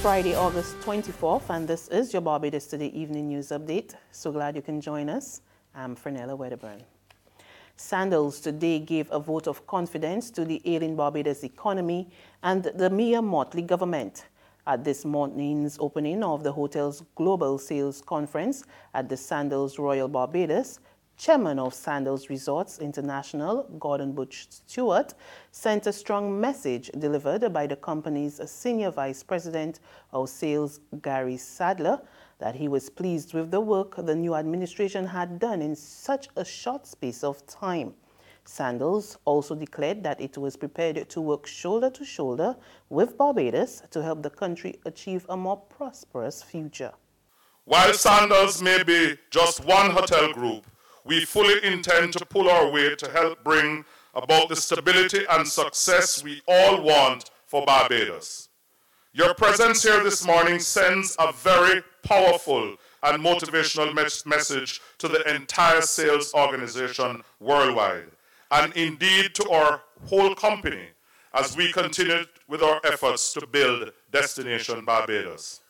Friday, August 24th, and this is your Barbados Today Evening News Update. So glad you can join us. I'm Fernella Wedderburn. Sandals today gave a vote of confidence to the ailing Barbados economy and the Mia Motley government. At this morning's opening of the hotel's Global Sales Conference at the Sandals Royal Barbados, Chairman of Sandals Resorts International, Gordon Butch Stewart, sent a strong message delivered by the company's Senior Vice President of Sales, Gary Sadler, that he was pleased with the work the new administration had done in such a short space of time. Sandals also declared that it was prepared to work shoulder to shoulder with Barbados to help the country achieve a more prosperous future. While Sandals may be just one hotel group, we fully intend to pull our weight to help bring about the stability and success we all want for Barbados. Your presence here this morning sends a very powerful and motivational message to the entire sales organization worldwide, and indeed to our whole company as we continue with our efforts to build Destination Barbados.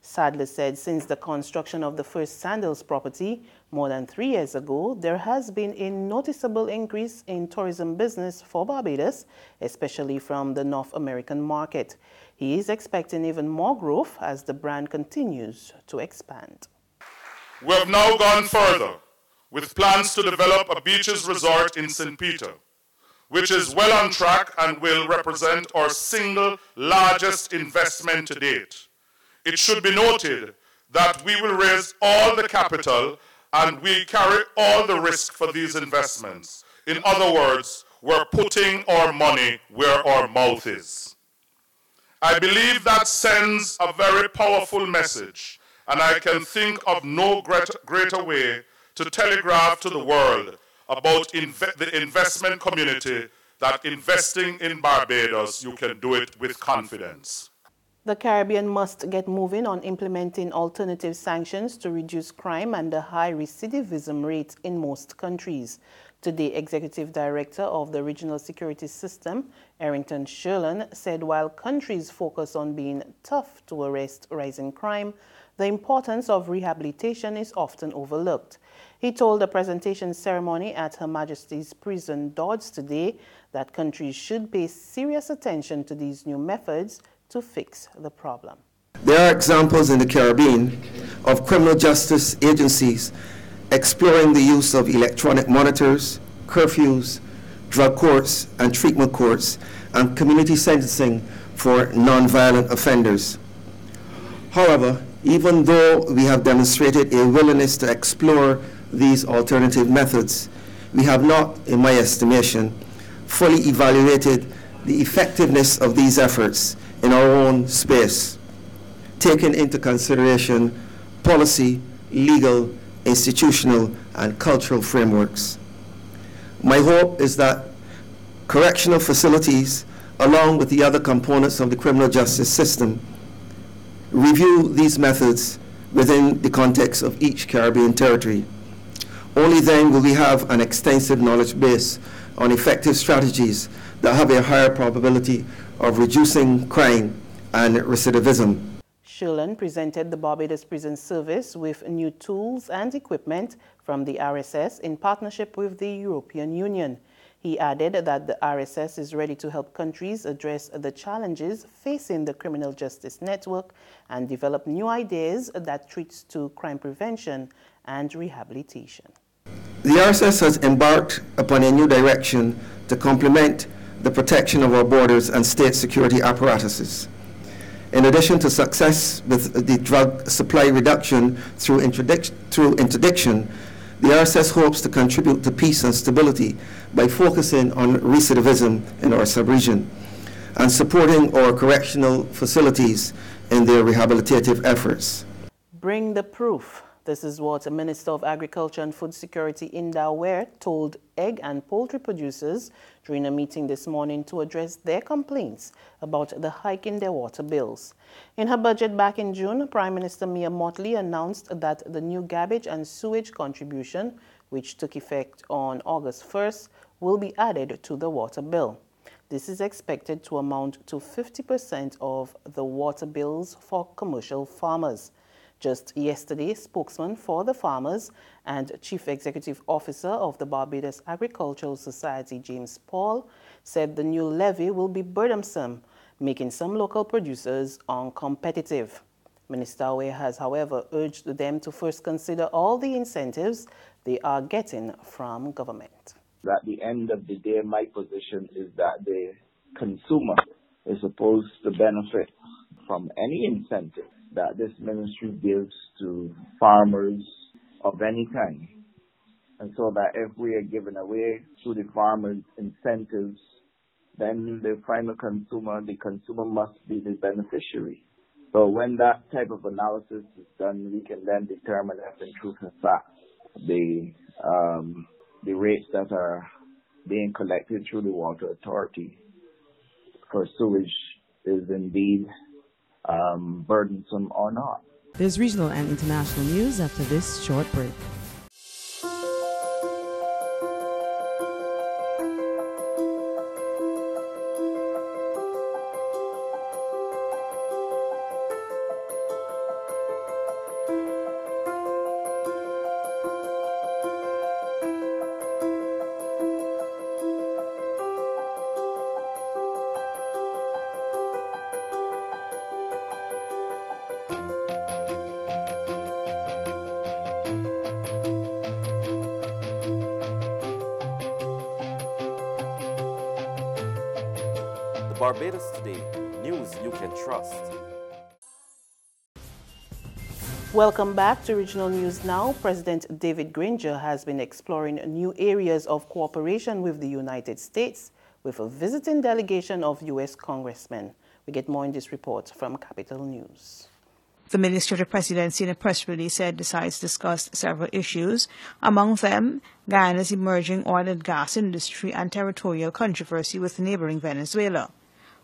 Sadler said since the construction of the first Sandals property more than 3 years ago, there has been a noticeable increase in tourism business for Barbados, especially from the North American market. He is expecting even more growth as the brand continues to expand. We have now gone further with plans to develop a beaches resort in St. Peter, which is well on track and will represent our single largest investment to date. It should be noted that we will raise all the capital and we carry all the risk for these investments. In other words, we're putting our money where our mouth is. I believe that sends a very powerful message, and I can think of no greater way to telegraph to the world about the investment community that investing in Barbados, you can do it with confidence. The Caribbean must get moving on implementing alternative sanctions to reduce crime and the high recidivism rate in most countries. Today, Executive Director of the Regional Security System, Errington Sherlin, said while countries focus on being tough to arrest rising crime, the importance of rehabilitation is often overlooked. He told a presentation ceremony at Her Majesty's Prison Dodds today that countries should pay serious attention to these new methods to fix the problem. There are examples in the Caribbean of criminal justice agencies exploring the use of electronic monitors, curfews, drug courts and treatment courts, and community sentencing for non-violent offenders. However, even though we have demonstrated a willingness to explore these alternative methods, we have not, in my estimation, fully evaluated the effectiveness of these efforts in our own space, taking into consideration policy, legal, institutional, and cultural frameworks. My hope is that correctional facilities, along with the other components of the criminal justice system, review these methods within the context of each Caribbean territory. Only then will we have an extensive knowledge base on effective strategies that have a higher probability of reducing crime and recidivism. Sherlin presented the Barbados Prison Service with new tools and equipment from the RSS in partnership with the European Union. He added that the RSS is ready to help countries address the challenges facing the criminal justice network and develop new ideas that treats to crime prevention and rehabilitation. The RSS has embarked upon a new direction to complement the protection of our borders and state security apparatuses. In addition to success with the drug supply reduction through interdiction, the RSS hopes to contribute to peace and stability by focusing on recidivism in our sub-region and supporting our correctional facilities in their rehabilitative efforts. Bring the proof. This is what Minister of Agriculture and Food Security Indar Weir told Egg and Poultry Producers during a meeting this morning to address their complaints about the hike in their water bills. In her budget back in June, Prime Minister Mia Motley announced that the new garbage and sewage contribution, which took effect on August 1st, will be added to the water bill. This is expected to amount to 50% of the water bills for commercial farmers. Just yesterday, spokesman for the farmers and Chief Executive Officer of the Barbados Agricultural Society, James Paul, said the new levy will be burdensome, making some local producers uncompetitive. Minister Weir has, however, urged them to first consider all the incentives they are getting from government. At the end of the day, my position is that the consumer is supposed to benefit from any incentive that this ministry gives to farmers of any kind. And so that if we are giving away to the farmers incentives, then the final consumer, the consumer must be the beneficiary. So when that type of analysis is done, we can then determine if in truth and fact the rates that are being collected through the Water Authority for sewage is indeed burdensome or not. There's regional and international news after this short break. Barbados Today, news you can trust. Welcome back to Regional News Now. President David Granger has been exploring new areas of cooperation with the United States with a visiting delegation of U.S. congressmen. We get more in this report from Capital News. The Minister of the Presidency in a press release said the sides discussed several issues, among them Guyana's emerging oil and gas industry and territorial controversy with neighboring Venezuela.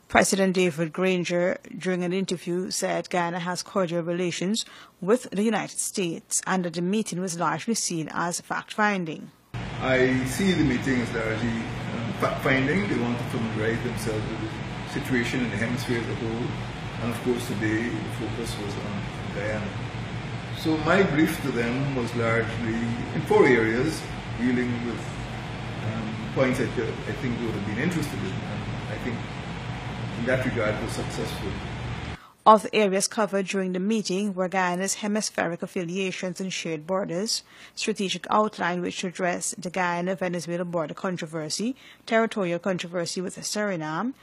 President David Granger, during an interview, said Guyana has cordial relations with the United States and that the meeting was largely seen as fact-finding. I see the meeting as largely fact-finding. They want to familiarize themselves with the situation in the hemisphere as a whole. And of course today the focus was on Guyana. So my brief to them was largely in 4 areas, dealing with points that I think they would have been interested in. And I think in that regard was successful. Other areas covered during the meeting were Guyana's hemispheric affiliations and shared borders, strategic outline which addressed the Guyana-Venezuela border controversy, territorial controversy with Suriname,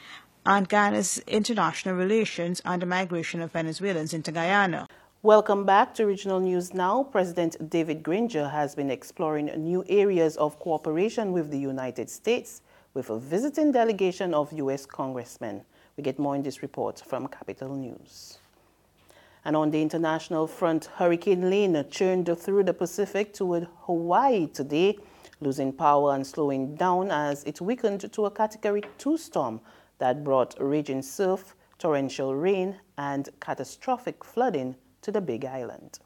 and Guyana's international relations and the migration of Venezuelans into Guyana. Welcome back to Regional News Now. President David Granger has been exploring new areas of cooperation with the United States with a visiting delegation of U.S. congressmen. We get more in this report from Capital News. And on the international front, Hurricane Lane churned through the Pacific toward Hawaii today, losing power and slowing down as it weakened to a Category 2 storm that brought raging surf, torrential rain, and catastrophic flooding to the Big Island.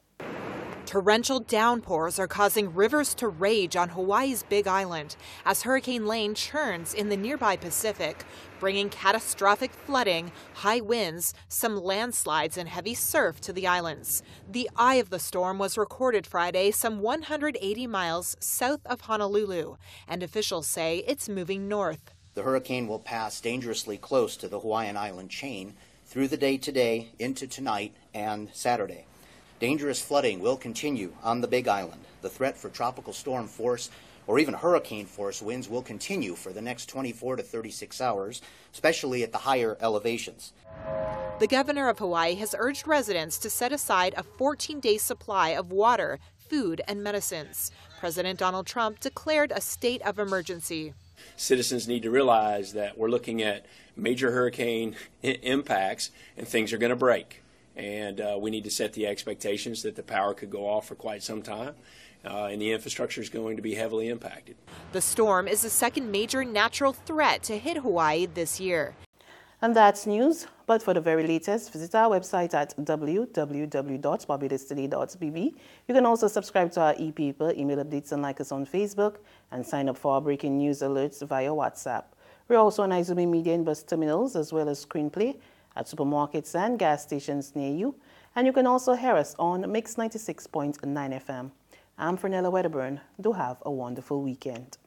Torrential downpours are causing rivers to rage on Hawaii's Big Island as Hurricane Lane churns in the nearby Pacific, bringing catastrophic flooding, high winds, some landslides, and heavy surf to the islands. The eye of the storm was recorded Friday some 180 miles south of Honolulu, and officials say it's moving north. The hurricane will pass dangerously close to the Hawaiian island chain through the day today, into tonight, and Saturday. Dangerous flooding will continue on the Big Island. The threat for tropical storm force or even hurricane force winds will continue for the next 24 to 36 hours, especially at the higher elevations. The governor of Hawaii has urged residents to set aside a 14-day supply of water, food, and medicines. President Donald Trump declared a state of emergency. Citizens need to realize that we're looking at major hurricane impacts and things are going to break. And we need to set the expectations that the power could go off for quite some time, and the infrastructure is going to be heavily impacted. The storm is the second major natural threat to hit Hawaii this year. And that's news, but for the very latest, visit our website at www.barbadostoday.bb. You can also subscribe to our e-paper, email updates, and like us on Facebook, and sign up for our breaking news alerts via WhatsApp. We're also on Izumi Media and bus terminals as well as screenplay at supermarkets and gas stations near you. And you can also hear us on Mix 96.9 FM. I'm Fernella Wedderburn. Do have a wonderful weekend.